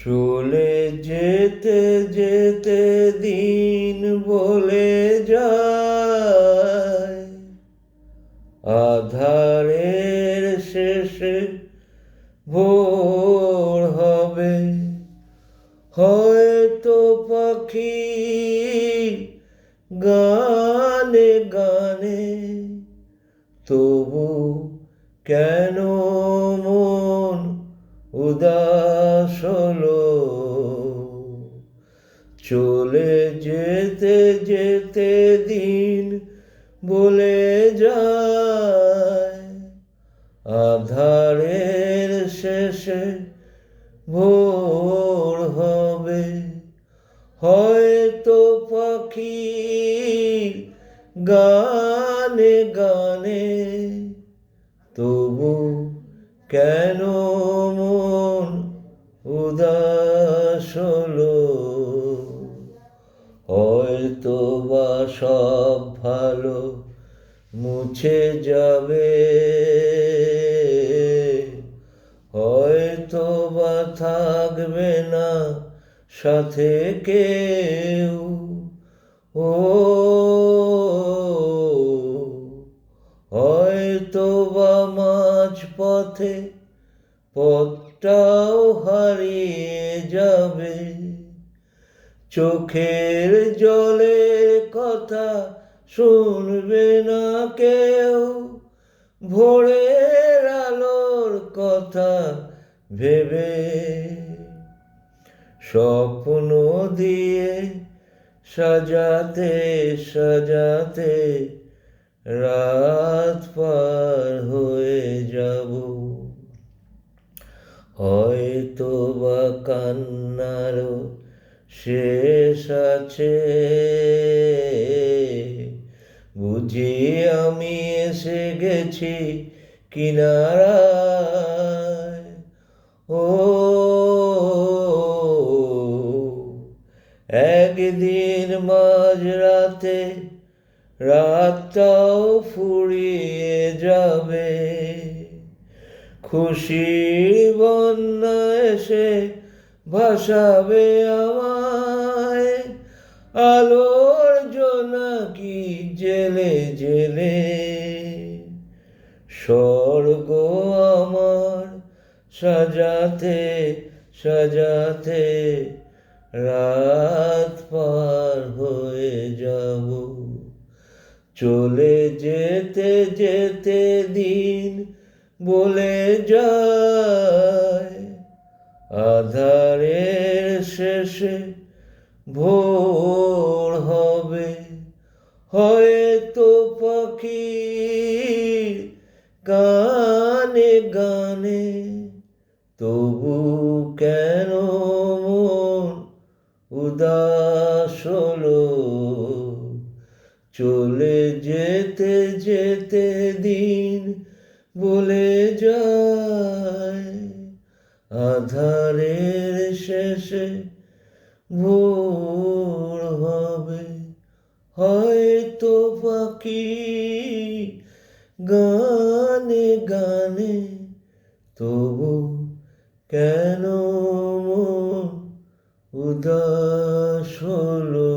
চলে যেতে যেতে দিন বলে যায়, আধারের শেষে ভোর হবে। হয়তো পাখি গানে গানে, তবু কেন মন উদাস হলো? চলে যেতে যেতে দিন বলে যায়, আধারের শেষে ভোর হবে। হয়তো পাখি গানে গানে, তবু কেন মন উদাস হলো? হয়তো বা সব ভালো মুছে যাবে, হয়তো বা থাকবে না সাথে কেউ। ও হয়তো বা মাঝ পথে পথটাও হারিয়ে যাবে। চোখের জলের কথা শুনবে না কেউ, ভোরের আলোর কথা ভেবে। স্বপ্ন দিয়ে সাজাতে সাজাতে রাত পার হয়ে যাব। হয়তো বা কান্নারও শেষ আছে, বুঝি আমি এসে গেছি কিনারায়। ও একদিন মাঝরাতে রাতটাও ফুরিয়ে যাবে, খুশির বন্যা এসে ভাসাবে আমায়। আলোর জোনাকি জেলে জেলে, স্বর্গ আমার সাজাতে সাজাতে রাত পার হয়ে যাব। চলে যেতে যেতে দিন বলে যায়, আধারের শেষে ভোর হবে। হয়তো পাখি গানে গানে, তবু কেন মন উদাস হলো? চলে যেতে যেতে দিন বলে যায়, আধারের শেষে ভোর হবে। হয়তো পাখি গানে গানে, তবু কেন মন উদাস হলো?